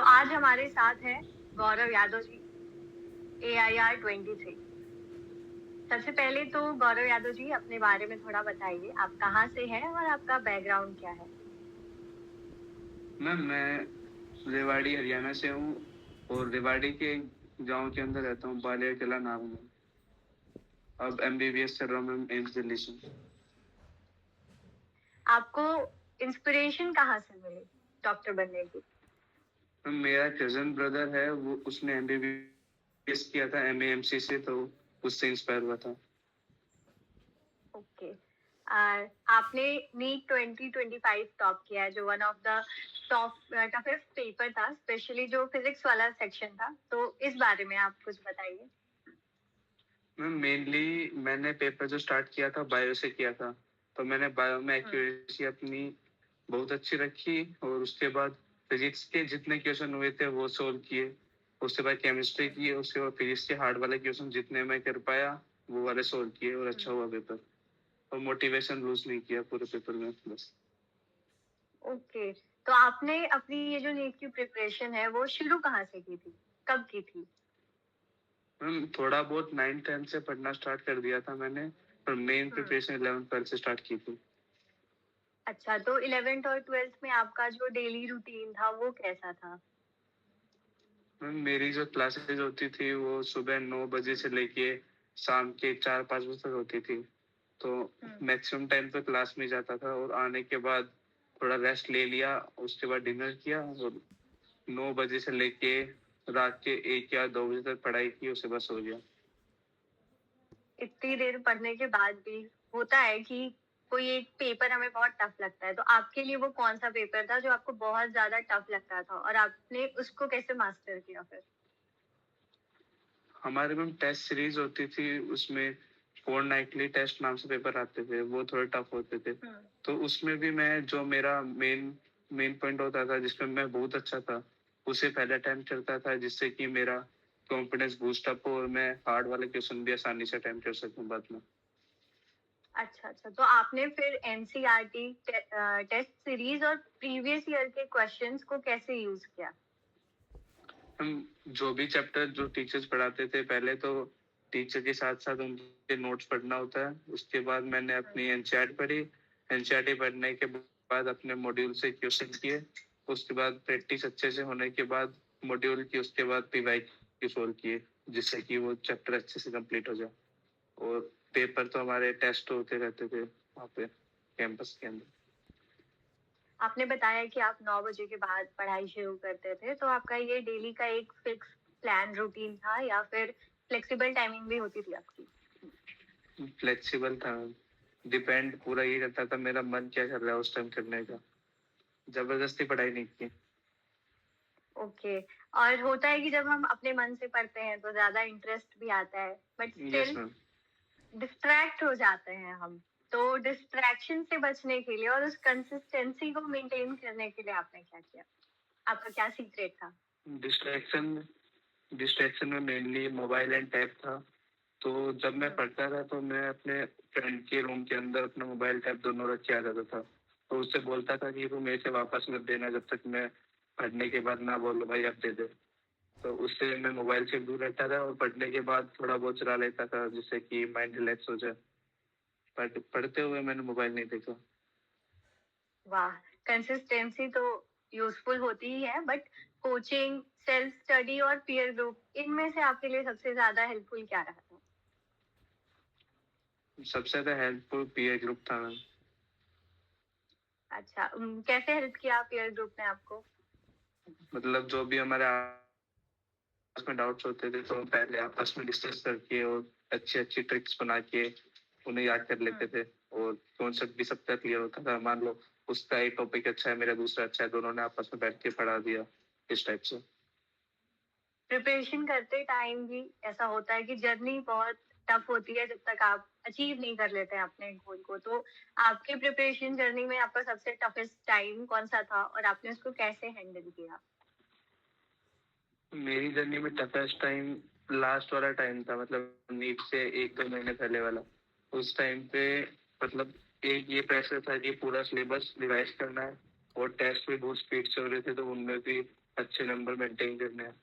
तो आज हमारे साथ हैं गौरव यादव जी, AIR 23। सबसे पहले तो गौरव यादव जी अपने बारे में थोड़ा बताइए, आप कहाँ से हैं और आपका बैकग्राउंड क्या है? मैम मैं रेवाड़ी हरियाणा से हूँ और रेवाड़ी के गांव के अंदर रहता हूँ, बालिया किला नाम है। अब MBBS कर रहा हूँ मैम एम्स दिल्ली से। आपको इंस्पिरेशन कहाँ से मिली डॉक्टर बनने की? मैम मेरा कजन ब्रदर है, वो उसने MBBS किया था MAMC से, तो उससे इंस्पायर हुआ था। ओके। आपने नीट 2025 टॉप किया है, जो one of the toughest paper था, स्पेशली जो फिजिक्स वाला सेक्शन था, तो इस बारे में आप कुछ बताइए। मैम मेनली मैंने पेपर जो स्टार्ट किया था बायो से किया था, तो मैंने बायो में एक्यूरेसी अपनी बहुत अच्छी रखी और उसके बाद फिजिक्स के जितने क्वेश्चन हुए थे वो सोल्व किए। उसके बाद केमिस्ट्री की, उसके बाद फिजिक्स के हार्ड वाले क्वेश्चन जितने मैं कर पाया वो वाले सोल्व किए और अच्छा हुआ पेपर। और मोटिवेशन लूज नहीं किया पूरे पेपर में बस। ओके। तो आपने अपनी ये जो नीट की प्रिपरेशन है वो शुरू कहाँ से की थी, कब की थी? मैम थोड़ा बहुत 9th 10th से पढ़ना स्टार्ट कर दिया था मैंने, पर मेन प्रिपरेशन 11th 12th से स्टार्ट की थी। अच्छा, तो 11th और 12th में आपका जो डेली रूटीन था वो कैसा था? मैम मेरी जो क्लासेस होती थी वो सुबह 9 बजे से लेके शाम के 4 5 बजे तक होती थी। तो मैक्सिमम टाइम तो क्लास में जाता था और आने के बाद थोड़ा रेस्ट ले लिया, उसके बाद डिनर किया और 9 बजे से लेके रात के 1 या 2 बजे तक पढ़ाई की, उसके बाद सो गया। इतनी देर पढ़ने के बाद भी होता है कि कोई एक पेपर हमें बहुत टफ लगता है, तो आपके लिए वो कौन सा पेपर था जो आपको बहुत ज्यादा टफ लगता था और आपने उसको कैसे मास्टर किया फिर? हमारे में टेस्ट सीरीज होती थी, उसमें फोर्टनाइटली टेस्ट नाम से पेपर आते थे, वो थोड़े टफ होते थे। तो उसमें भी मैं जो मेरा मेन मेन पॉइंट होता था जिसमें मैं बहुत अच्छा था उसे पहले अटेम्प्ट करता था, जिससे कि मेरा कॉन्फिडेंस बूस्ट अप हो और मैं हार्ड वाले क्वेश्चन भी आसानी से अटेम्प्ट कर सकूं बाद में। अच्छा अच्छा, तो आपने फिर NCERT टेस्ट सीरीज और प्रीवियस ईयर के क्वेश्चंस को कैसे यूज किया? हम जो भी चैप्टर जो टीचर्स पढ़ाते थे पहले तो टीचर के साथ साथ उनके नोट्स पढ़ना होता है। उसके बाद मैंने अपनी एनसीईआरटी पढ़ी। एनसीईआरटी पढ़ने के बाद अपने मॉड्यूल से क्वेश्चन किए। उसके बाद प्रैक्टिस अच्छे से होने के बाद मॉड्यूल की, उसके बाद PYQ सोल्व किए, जिससे कि वो चैप्टर अच्छे से कंप्लीट हो जाए। और पेपर तो हमारे टेस्ट होते रहते थे वहाँ पे कैंपस के अंदर। आपने बताया कि आप 9 बजे के बाद पढ़ाई शुरू करते थे, तो आपका ये डेली का एक फिक्स प्लान रूटीन था या फिर फ्लेक्सिबल टाइमिंग भी होती थी आपकी? फ्लेक्सिबल था, डिपेंड पूरा ये करता था मेरा मन क्या कर रहा है उस टाइम करने का। जबरदस्ती पढ़ाई नहीं की। ओके। और होता है कि जब हम अपने मन से पढ़ते हैं तो ज्यादा इंटरेस्ट भी आता है, but yes still ma'am. Distract हो जाते हैं हम। तो डिस्ट्रैक्शन से बचने के लिए और उस कंसिस्टेंसी को मेंटेन करने के लिए आपने क्या किया? आपका क्या सीक्रेट था? डिस्ट्रैक्शन डिस्ट्रैक्शन में मेनली मोबाइल एंड टैब था। तो जब मैं पढ़ता था तो मैं अपने फ्रेंड के रूम के अंदर अपना मोबाइल टैब दोनों रख के आ जाता था। तो उससे बोलता था कि वो मेरे से वापस मत देना जब तक मैं पढ़ने के बाद ना बोलो भाई अब दे दे। तो उससे मैं मोबाइल से दूर रहता था और पढ़ने के बाद थोड़ा बहुत चला लेता था, जिससे कि माइंड रिलैक्स हो जाए। पढ़ते हुए मैंने मोबाइल नहीं देखा। वाह! कंसिस्टेंसी तो यूज़फुल होती ही है, बट कोचिंग, सेल्फ स्टडी और पीयर ग्रुप, इनमें से आपके लिए सबसे ज़्यादा हेल्पफुल क्या रहा था? सबसे ज्यादा हेल्पफुल पीयर ग्रुप था मैम। अच्छा, कैसे हेल्प किया पीयर ग्रुप ने आपको? मतलब जो भी हमारे आपस में डाउट्स होते थे तो हम पहले आपस में डिस्कस करके और अच्छी अच्छी ट्रिक्स बना के उन्हें याद कर लेते थे। और कॉन्सेप्ट भी सबका क्लियर होता था। मान लो उसका एक टॉपिक अच्छा है, मेरा दूसरा अच्छा है, दोनों ने आपस में बैठ के पढ़ा दिया, इस टाइप से। प्रिपरेशन करते टाइम भी ऐसा होता है कि जर्नी बहुत टफ होती है जब तक आप अचीव नहीं कर लेते हैं अपने गोल को। तो आपके प्रिपरेशन जर्नी में आपका सबसे टफेस्ट टाइम कौन-सा था और आपने उसको कैसे हैंडल किया? मेरी जर्नी में टफेस्ट टाइम लास्ट वाला टाइम था, मतलब नीट से 1 2 महीने पहले वाला। उस टाइम पे मतलब एक ये प्रेशर था कि पूरा सिलेबस रिवाइज करना है और टेस्ट भी बहुत स्पीड से हो रहे थे, तो उनमें भी अच्छे नंबर मेंटेन करने हैं।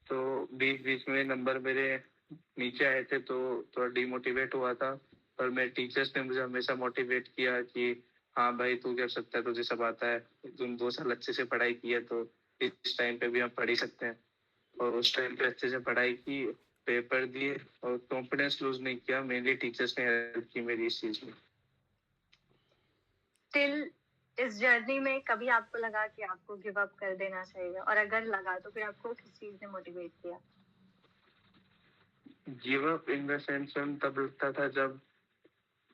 तो बीच बीच में नंबर मेरे नीचे आए थे तो थोड़ा डिमोटिवेट हुआ था, पर मेरे टीचर्स ने मुझे हमेशा मोटिवेट किया कि हाँ भाई तू कर सकता है, तुझे सब आता है, तुम 2 साल अच्छे से पढ़ाई की है तो इस टाइम पे भी हम पढ़ ही सकते हैं। और उस टाइम पे अच्छे से पढ़ाई की, पेपर दिए और कॉन्फिडेंस लूज नहीं किया। मेनली टीचर्स ने हेल्प की मेरी इस चीज में। टिल इस जर्नी में कभी आपको लगा कि आपको गिव अप कर देना चाहिए, और अगर लगा तो फिर आपको किस चीज ने मोटिवेट किया? Give up in the sense तब लगता था जब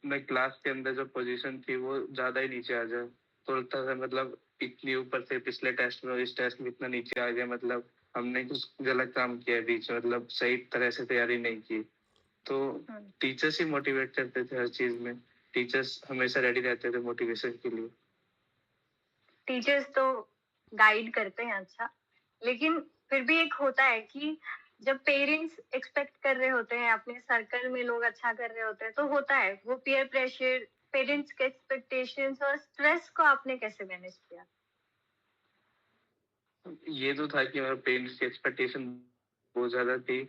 मैं क्लास के अंदर जो पोजीशन थी वो ज्यादा ही नीचे आ जाए, तो लगता था मतलब इतनी ऊपर से पिछले टेस्ट में और इस टेस्ट में इतना नीचे आ गया, मतलब हमने कुछ गलत काम किया है बीच में, मतलब सही तरह से तैयारी नहीं की। तो टीचर्स ही मोटिवेट करते थे हर चीज में। टीचर्स हमेशा रेडी रहते थे मोटिवेशन के लिए। टीचर्स तो गाइड करते हैं अच्छा, लेकिन फिर भी एक होता है कि जब पेरेंट्स एक्सपेक्ट कर रहे होते हैं, अपने सर्कल में लोग अच्छा कर रहे होते हैं, तो होता है वो पीयर प्रेशर, पेरेंट्स के एक्सपेक्टेशंस और स्ट्रेस को आपने कैसे मैनेज किया? ये तो था कि मेरे पेरेंट्स की एक्सपेक्टेशन बहुत ज्यादा थी,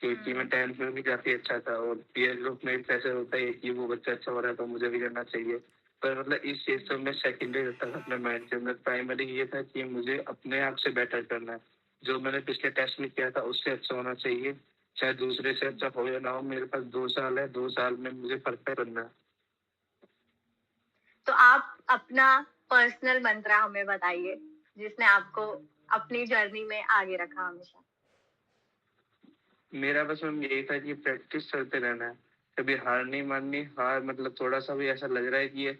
क्योंकि मैं 10th में भी काफी अच्छा था और पीयर ग्रुप में प्रेशर होता है कि वो बच्चा अच्छा हो रहा है तो मुझे भी करना चाहिए। पर मतलब इस चीज से मैं सेकेंडरी रहता था अपने माइंड के अंदर। प्राइमरी ये था कि मुझे अपने आप से बेटर करना है, जो मैंने पिछले टेस्ट में किया था उससे अच्छा होना चाहिए, चाहे दूसरे से अच्छा हो या ना हो। मेरे पास 2 साल है, 2 साल में मुझे परफेक्ट बनना है। तो आप अपना पर्सनल मंत्रा हमें बताइए, जिसने आपको अपनी जर्नी में आगे रखा हमेशा। मेरा बस मैम यही था कि प्रैक्टिस करते रहना है, कभी हार नहीं माननी। हार मतलब थोड़ा सा भी ऐसा लग रहा है कि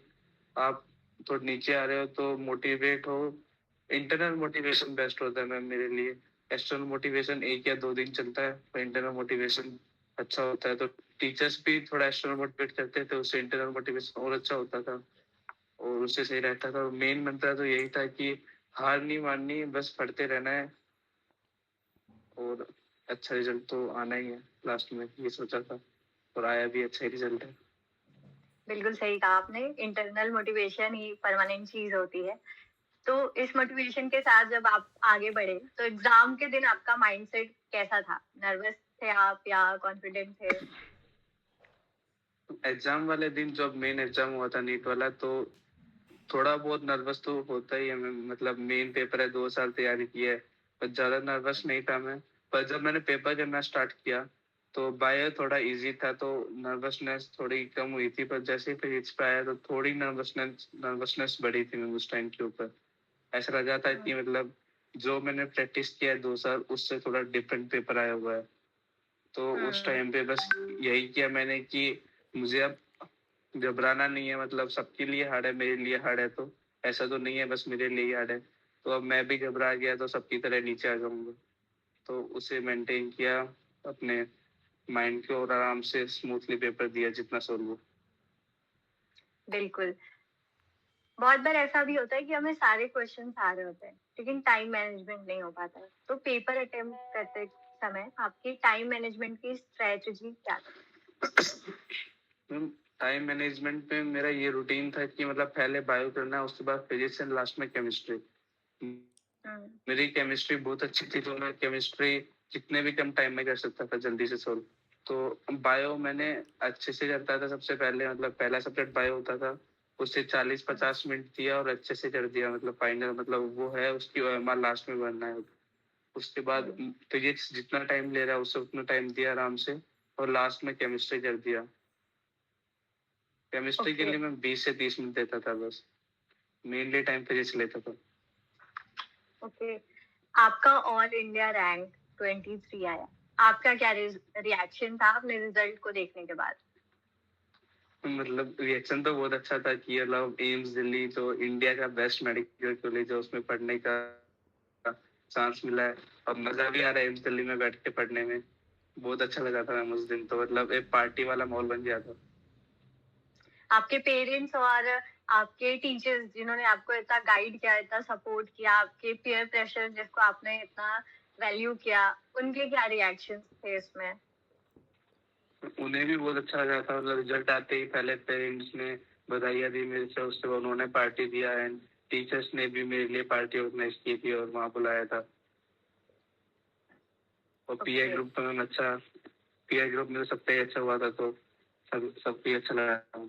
आप थोड़ा नीचे आ रहे हो तो मोटिवेट हो। इंटरनल मोटिवेशन बेस्ट होता है मैम मेरे लिए। एक्सटर्नल मोटिवेशन 1 या 2 दिन चलता है, पर इंटरनल मोटिवेशन अच्छा होता है। तो टीचर्स भी थोड़ा एक्सटर्नल मोटिवेट करते थे, उससे इंटरनल मोटिवेशन और अच्छा होता था और उससे सही रहता था। मेन मंत्र तो यही था कि हार नहीं माननी, बस पढ़ते रहना है और अच्छा रिजल्ट तो आना ही है। लास्ट में ये सोचा था और आया भी, अच्छा रिजल्ट है। बिल्कुल सही कहा आपने, इंटरनल मोटिवेशन ही परमानेंट चीज होती है। तो इस मोटिवेशन के साथ जब आप आगे बढ़े, तो एग्जाम के दिन आपका माइंडसेट कैसा था? नर्वस थे आप या कॉन्फिडेंट थे? एग्जाम वाले दिन जब मेन एग्जाम हुआ था नीट वाला, तो थोड़ा बहुत नर्वस तो होता ही है। मतलब मेन पेपर है, 2 साल तैयारी की है, पर ज्यादा नर्वस नहीं था मैं। पर जब मैंने पेपर करना स्टार्ट किया तो बायो थोड़ा इजी था, तो नर्वसनेस थोड़ी कम हुई थी। पर जैसे ही फिजिक्स पे आया तो थोड़ी नर्वसनेस बढ़ी थी मैं उस टाइम के ऊपर। ऐसा लगा था कि मतलब जो मैंने प्रैक्टिस किया है 2 साल उससे थोड़ा डिफरेंट पेपर आया हुआ है। तो उस टाइम पे बस यही किया मैंने कि मुझे अब घबराना नहीं है। मतलब सबके लिए हार्ड है, मेरे लिए हार्ड है तो ऐसा तो नहीं है बस मेरे लिए ही हार्ड है। तो अब मैं भी घबरा गया तो सबकी तरह नीचे आ जाऊंगा। तो उसे मेंटेन किया अपने माइंड को और आराम से स्मूथली पेपर दिया जितना सोल्व हो। बिल्कुल। बहुत बार ऐसा भी होता है कि हमें सारे क्वेश्चन आ रहे होते हैं, लेकिन टाइम मैनेजमेंट नहीं हो पाता है। तो पेपर अटेम्प्ट करते समय आपकी टाइम मैनेजमेंट की स्ट्रेटजी क्या थी? टाइम मैनेजमेंट में मेरा ये रूटीन था कि मतलब पहले बायो करना है, उसके बाद फिजिक्स एंड लास्ट में केमिस्ट्री। मेरी केमिस्ट्री बहुत अच्छी थी तो मैं केमिस्ट्री जितने भी कम टाइम में कर सकता था जल्दी से सोल्व। तो बायो मैंने अच्छे से करता था सबसे पहले। मतलब पहला सब्जेक्ट बायो होता था, उससे 40-50 मिनट दिया और अच्छे से कर दिया। मतलब फाइनल मतलब वो है उसकी ओएमआर लास्ट में बनना है। उसके बाद फिजिक्स जितना टाइम ले रहा है उससे उतना टाइम दिया आराम से और लास्ट में केमिस्ट्री कर दिया। केमिस्ट्री के लिए मैं 20 से 30 मिनट देता था बस। मेनली टाइम फिजिक्स लेता था। ओके। आपका ऑल इंडिया रैंक 23 आया, आपका क्या रिएक्शन था अपने रिजल्ट को देखने के बाद? मतलब रिएक्शन तो बहुत अच्छा था कि मतलब एम्स दिल्ली जो इंडिया का बेस्ट मेडिकल कॉलेज है उसमें पढ़ने का चांस मिला है और मजा भी आ रहा है एम्स दिल्ली में बैठ के पढ़ने में। बहुत अच्छा लगा था मैम उस दिन। तो मतलब एक पार्टी वाला माहौल बन गया था। आपके पेरेंट्स और आपके टीचर्स जिन्होंने आपको इतना गाइड किया, इतना सपोर्ट किया, आपके पीयर प्रेशर जिसको आपने इतना वैल्यू किया, उनके क्या रिएक्शंस थे इसमें? उन्हें भी बहुत अच्छा लगा था। मतलब रिजल्ट आते ही पहले पेरेंट्स ने बधाइयाँ दी मेरे से, उसके बाद उन्होंने पार्टी दिया एंड टीचर्स ने भी मेरे लिए पार्टी ऑर्गेनाइज की थी और वहाँ बुलाया था। और पीआई ओके। ग्रुप तो मैम अच्छा, पीआई ग्रुप में सबसे अच्छा हुआ था, तो सबको अच्छा लगा।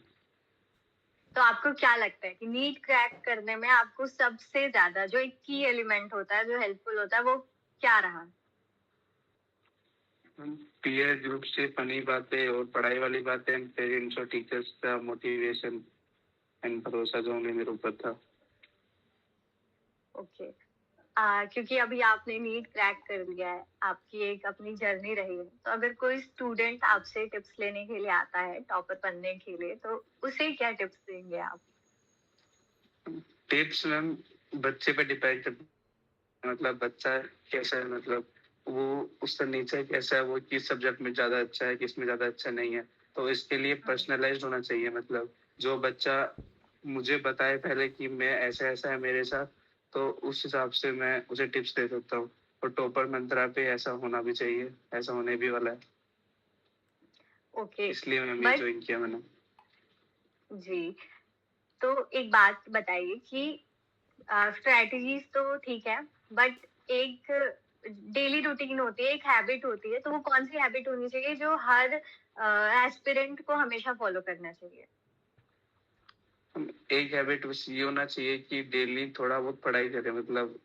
तो आपको क्या लगता है कि नीट क्रैक करने में आपको सबसे ज्यादा जो एक की एलिमेंट होता है, जो हेल्पफुल होता है, वो क्या रहा? पीआई ग्रुप से फनी बातें और पढ़ाई वाली बातें, पेरेंट्स और टीचर्स का मोटिवेशन एंड भरोसा जो मेरे ऊपर था। ओके। क्योंकि अभी आपने नीट क्रैक कर लिया है, आपकी एक अपनी जर्नी रही है, तो अगर कोई स्टूडेंट आपसे टिप्स लेने के लिए आता है टॉपर बनने के लिए, तो उसे क्या टिप्स देंगे आप? टिप्स मैम बच्चे पे डिपेंड करता है, मतलब बच्चा कैसा है, मतलब वो उसका नेचर कैसा है, वो किस सब्जेक्ट में ज्यादा अच्छा है, किस में ज्यादा अच्छा नहीं है। तो इसके लिए पर्सनलाइज्ड होना चाहिए, मतलब जो बच्चा मुझे बताए पहले कि मैं ऐसा ऐसा है मेरे साथ, तो उस हिसाब से मैं उसे टिप्स दे सकता हूँ। और टॉपर मंत्रा पे ऐसा होना भी चाहिए, ऐसा होने भी वाला है, ओके। इसलिए मैम ये बट ज्वाइन किया मैंने। जी, तो एक बात बताइए कि स्ट्रेटजीज तो ठीक है, बट एक डेली रूटीन होती है, एक हैबिट होती है, तो वो कौन सी हैबिट होनी चाहिए जो हर एस्पिरेंट को हमेशा फॉलो करना चाहिए? एक हैबिट बस ये होना चाहिए कि डेली थोड़ा बहुत पढ़ाई करें, मतलब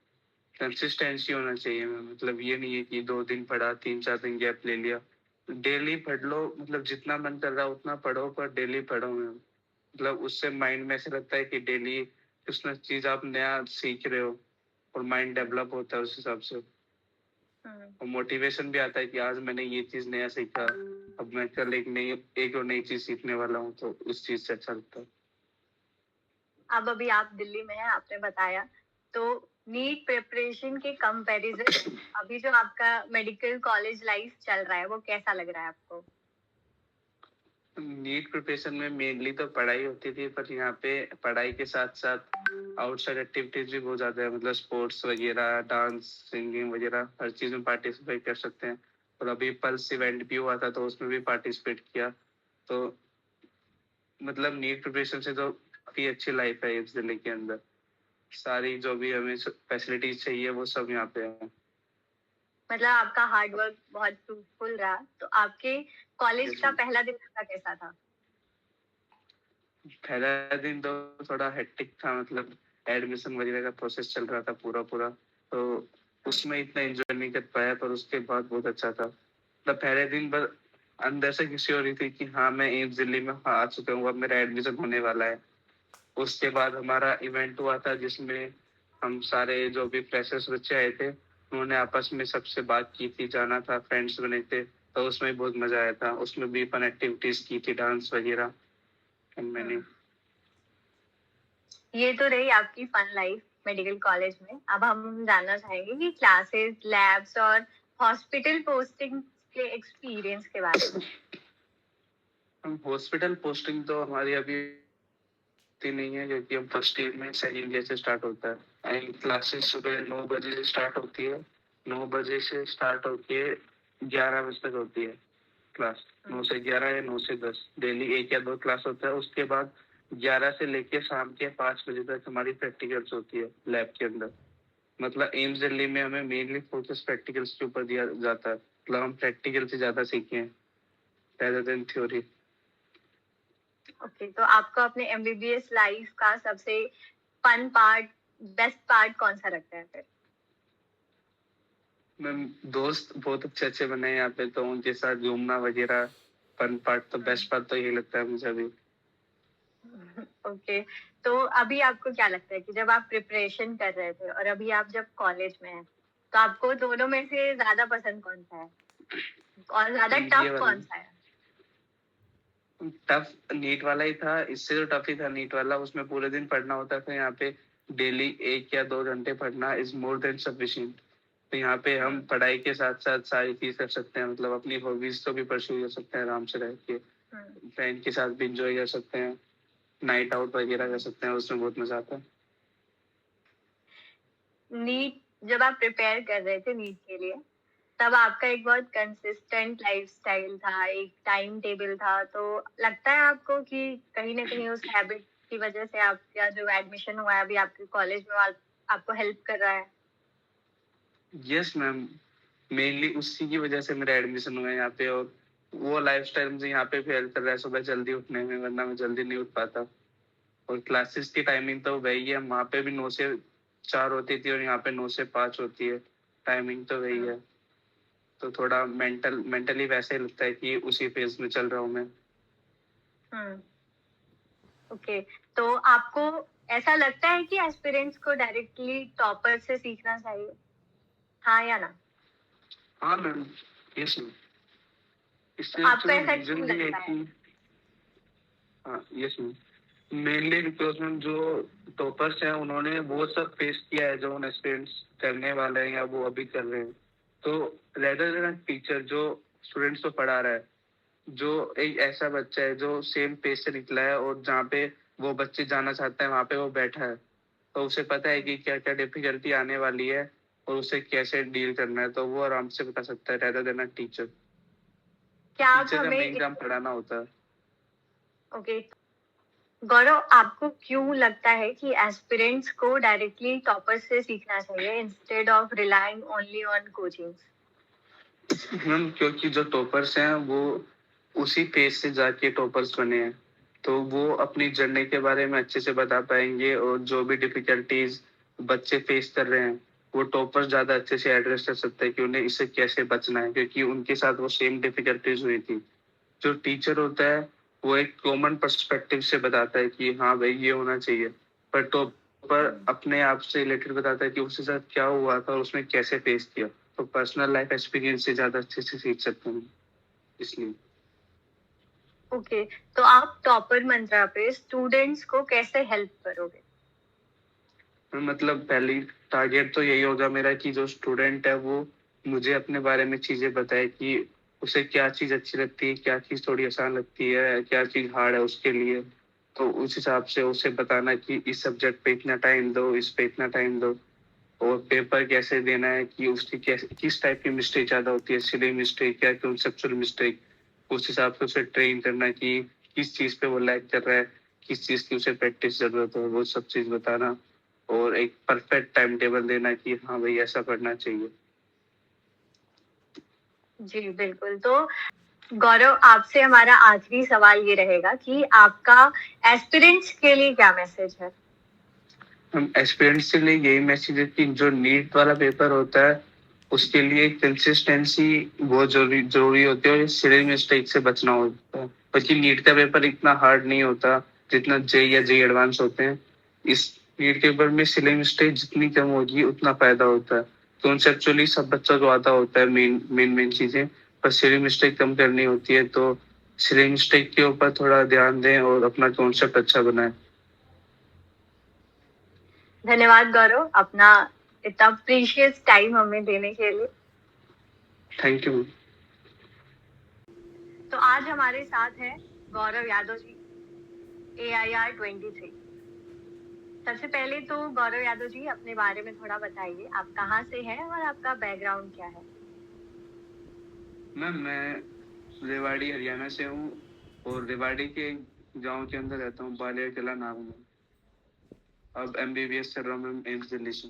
कंसिस्टेंसी होना चाहिए। मतलब ये नहीं है कि 2 दिन पढ़ा, 3-4 दिन गैप ले लिया। डेली पढ़ लो, मतलब जितना मन कर रहा है उतना पढ़ो, पर डेली पढ़ो मैम। मतलब उससे माइंड में ऐसे लगता है कि डेली कुछ ना चीज आप नया सीख रहे हो, और माइंड डेवलप होता है उस हिसाब से। और मोटिवेशन भी आता है कि आज मैंने ये चीज नया सीखा, अब मैं कल एक और नई चीज सीखने वाला हूँ, तो उस चीज से अच्छा लगता है। अब अभी आप दिल्ली में हैं, आपने बताया, तो नीट प्रिपरेशन के कंपैरिजन अभी जो आपका मेडिकल कॉलेज लाइफ चल रहा है, वो कैसा लग रहा है आपको? नीट प्रिपरेशन में मेनली तो पढ़ाई होती थी, पर यहाँ पे पढ़ाई के साथ साथ आउटसाइड एक्टिविटीज भी बहुत ज्यादा है, मतलब स्पोर्ट्स वगैरह, डांस, सिंगिंग वगैरह हर चीज में पार्टिसिपेट कर सकते हैं। और अभी पल्स इवेंट भी हुआ था, तो उसमें भी पार्टिसिपेट किया। तो मतलब नीट प्रिपरेशन से तो काफी अच्छी लाइफ है इस जिले के अंदर। सारी जो भी हमें फैसिलिटीज चाहिए वो सब यहाँ पे है। मतलब आपका हार्ड वर्क बहुत फ्रूटफुल रहा, तो आपके कॉलेज Yes, का ma'am. पहला दिन आपका कैसा था? पहला दिन तो थोड़ा हेक्टिक था, मतलब एडमिशन वगैरह का प्रोसेस चल रहा था पूरा पूरा, तो उसमें इतना एंजॉय नहीं कर पाया, पर उसके बाद बहुत अच्छा था। मतलब पहले दिन बस अंदर से खुशी हो रही थी कि हाँ मैं एम्स दिल्ली में आ चुका हूँ, अब मेरा एडमिशन होने वाला है। उसके बाद हमारा इवेंट हुआ था जिसमें हम सारे जो भी फ्रेशर्स बच्चे आए थे, उन्होंने आपस में सबसे बात की थी, जाना था, फ्रेंड्स बने थे, तो उसमें बहुत मजा आया था। उसमें भी फन एक्टिविटीज की थी, डांस वगैरह। मैंने ये तो रही आपकी फन लाइफ मेडिकल कॉलेज में। अब हम जानना चाहेंगे कि क्लासेस, लैब्स और हॉस्पिटल पोस्टिंग के एक्सपीरियंस के बारे में। हॉस्पिटल पोस्टिंग तो हमारी अभी इतनी नहीं है, क्योंकि हम फर्स्ट ईयर में सेकंड ईयर से स्टार्ट होता है। एंड क्लासेस सुबह 9 बजे से स्टार्ट होती है, 9 बजे से स्टार्ट होके 11 बजे तक होती है क्लास। 9 से 11 या 9 से 10 डेली 1 या 2 क्लास होता है। उसके बाद 11 से लेके शाम के 5 बजे तक हमारी प्रैक्टिकल्स होती है लैब के अंदर। मतलब एम्स दिल्ली में हमें मेनली फोकस प्रैक्टिकल्स के ऊपर दिया जाता है, मतलब हम प्रैक्टिकल से ज्यादा सीखे हैं rather than थ्योरी। ओके, तो आपको अपने एमबीबीएस लाइफ का सबसे फन पार्ट, बेस्ट पार्ट कौन सा लगता है फिर? मैम दोस्त बहुत अच्छे अच्छे बने हैं यहाँ पे, तो उनके साथ घूमना वगैरह फन पार्ट, तो बेस्ट पार्ट तो यही लगता है मुझे अभी। ओके, तो अभी आपको क्या लगता है कि जब आप प्रिपरेशन कर रहे थे और अभी आप जब कॉलेज में हैं, तो आपको दोनों में से ज्यादा पसंद कौन सा है और ज्यादा ये टफ वाला कौन सा है? टफ नीट वाला ही था, इससे तो टफ ही था नीट वाला। उसमें पूरे दिन पढ़ना होता था, यहाँ पे डेली 1 या 2 घंटे पढ़ना इज मोर देन सफिशिएंट। तो यहाँ पे हम पढ़ाई के साथ साथ सारी चीज कर सकते हैं, मतलब अपनी हॉबीज को भी परस्यू कर सकते हैं आराम से रह के, फ्रेंड के साथ भी इंजॉय कर सकते हैं, नाइट आउट वगैरह कर सकते हैं, उसमें बहुत मजा आता है। नीट, जब आप प्रिपेयर कर रहे थे नीट के लिए, तब आपका एक बहुत कंसिस्टेंट लाइफस्टाइल था, एक टाइम टेबल था, तो लगता है आपको कि कहीं ना कहीं उस हैबिट की वजह से आपका जो एडमिशन हुआ है अभी आपके कॉलेज में आपको हेल्प कर रहा है? यस मैम, मेनली उसी की वजह से मेरा एडमिशन हुआ है यहाँ पे, और वो लाइफस्टाइल मुझे यहाँ पे भी हेल्प कर रहा है सुबह जल्दी उठने में, वरना मैं जल्दी नहीं उठ पाता। और क्लासेस की टाइमिंग तो वही है, वहाँ पे भी 9 से 4 होती थी और यहाँ पे 9 से 5 होती है, टाइमिंग तो वही है। तो थोड़ा मेंटली वैसे ही लगता है कि उसी फेज में चल रहा हूँ मैं। ओके, तो आपको ऐसा लगता है कि एस्पिरेंट्स को डायरेक्टली टॉपर से सीखना चाहिए, हाँ या ना? हाँ मैम, यस मैम। इससे आपको एक्चुअली ऐसा रीजन क्यों भी है लगता है? कि हाँ yes ma'am, mainly because ma'am जो टॉपर्स हैं उन्होंने वो सब फेस किया है जो उन स्टूडेंट्स करने वाले हैं या वो अभी कर रहे हैं। तो रेदर देन टीचर जो स्टूडेंट्स को पढ़ा रहा है, जो एक ऐसा बच्चा है जो सेम पेज से निकला है और जहाँ पे वो बच्चे जाना चाहते हैं वहाँ पे वो बैठा है, तो उसे पता है कि क्या क्या डिफिकल्टी आने वाली है और उसे कैसे डील करना है, तो वो आराम से बता सकता है रेदर देन टीचर। क्या आप टीचर का हमें मेन काम पढ़ाना होता है। ओके, गौरव, आपको क्यों लगता है कि एस्पिरेंट्स को डायरेक्टली टॉपर से सीखना चाहिए instead of relying only on coachings? Ma'am क्योंकि जो टॉपर्स हैं वो उसी पेज से जाके टॉपर्स बने हैं, तो वो अपनी जर्नी के बारे में अच्छे से बता पाएंगे, और जो भी डिफिकल्टीज बच्चे फेस कर रहे हैं वो टॉपर्स ज्यादा अच्छे से एड्रेस कर सकते हैं कि उन्हें इससे कैसे बचना है, क्योंकि उनके साथ वो सेम डिफिकल्टीज हुई थी। जो टीचर होता है वो एक कॉमन पर्सपेक्टिव से बताता है कि हाँ भाई ये होना चाहिए, पर टॉपर अपने आप से रिलेटेड बताता है कि उसके साथ क्या हुआ था और उसने कैसे फेस किया, तो पर्सनल लाइफ एक्सपीरियंस से ज्यादा अच्छे से सीख सकते हैं इसलिए। ओके, तो आप टॉपर मंत्रा पे स्टूडेंट्स को कैसे हेल्प करोगे? मतलब पहली टारगेट तो यही होगा मेरा कि जो स्टूडेंट है वो मुझे अपने बारे में चीजें बताए कि उसे क्या चीज अच्छी लगती है, क्या चीज थोड़ी आसान लगती है, क्या चीज हार्ड है उसके लिए। तो उस हिसाब से उसे बताना कि इस सब्जेक्ट पे इतना टाइम दो, इस पे इतना टाइम दो, और पेपर कैसे देना है कि उसकी कैसे किस टाइप की मिस्टेक ज्यादा होती है, सिली मिस्टेक या कंसेप्चुअल मिस्टेक। उस हिसाब से उसे ट्रेन करना कि किस चीज पे वो लैग कर रहा है, किस चीज की उसे प्रैक्टिस जरूरत है, वो सब चीज बताना, और एक परफेक्ट टाइम टेबल देना कि हाँ भाई ऐसा पढ़ना चाहिए। जी बिल्कुल। तो गौरव, आपसे हमारा आखिरी सवाल ये रहेगा कि आपका एस्पिरेंट्स के लिए क्या मैसेज है? हम एस्पिरेंट्स के लिए यही मैसेज है कि जो नीट वाला पेपर होता है उसके लिए कंसिस्टेंसी बहुत जरूरी होती है, और सिली मिस्टेक से बचना होता है। बल्कि नीट का पेपर इतना हार्ड नहीं होता जितना जे या जे एडवांस होते हैं। इस नीट के पेपर में सिली मिस्टेक जितनी कम होगी उतना फायदा होता है। कॉन्सेप्चुअली सब बच्चों को आता होता है मेन चीजें, पर सिली मिस्टेक कम करनी होती है, तो सिली मिस्टेक के ऊपर थोड़ा ध्यान दें और अपना कॉन्सेप्ट अच्छा बनाएं। धन्यवाद गौरव, अपना इतना प्रीशियस टाइम हमें देने के लिए। Thank you. तो आज हमारे साथ है गौरव यादव जी, AIR 23। सबसे पहले तो गौरव यादव जी, अपने बारे में थोड़ा बताइए, आप कहाँ से हैं और आपका बैकग्राउंड क्या है? मैम मैं रेवाड़ी हरियाणा से हूँ, और रेवाड़ी के गांव के अंदर रहता हूँ, बालिया किला नाम है। अब MBBS कर रहा हूँ मैम एम्स दिल्ली से।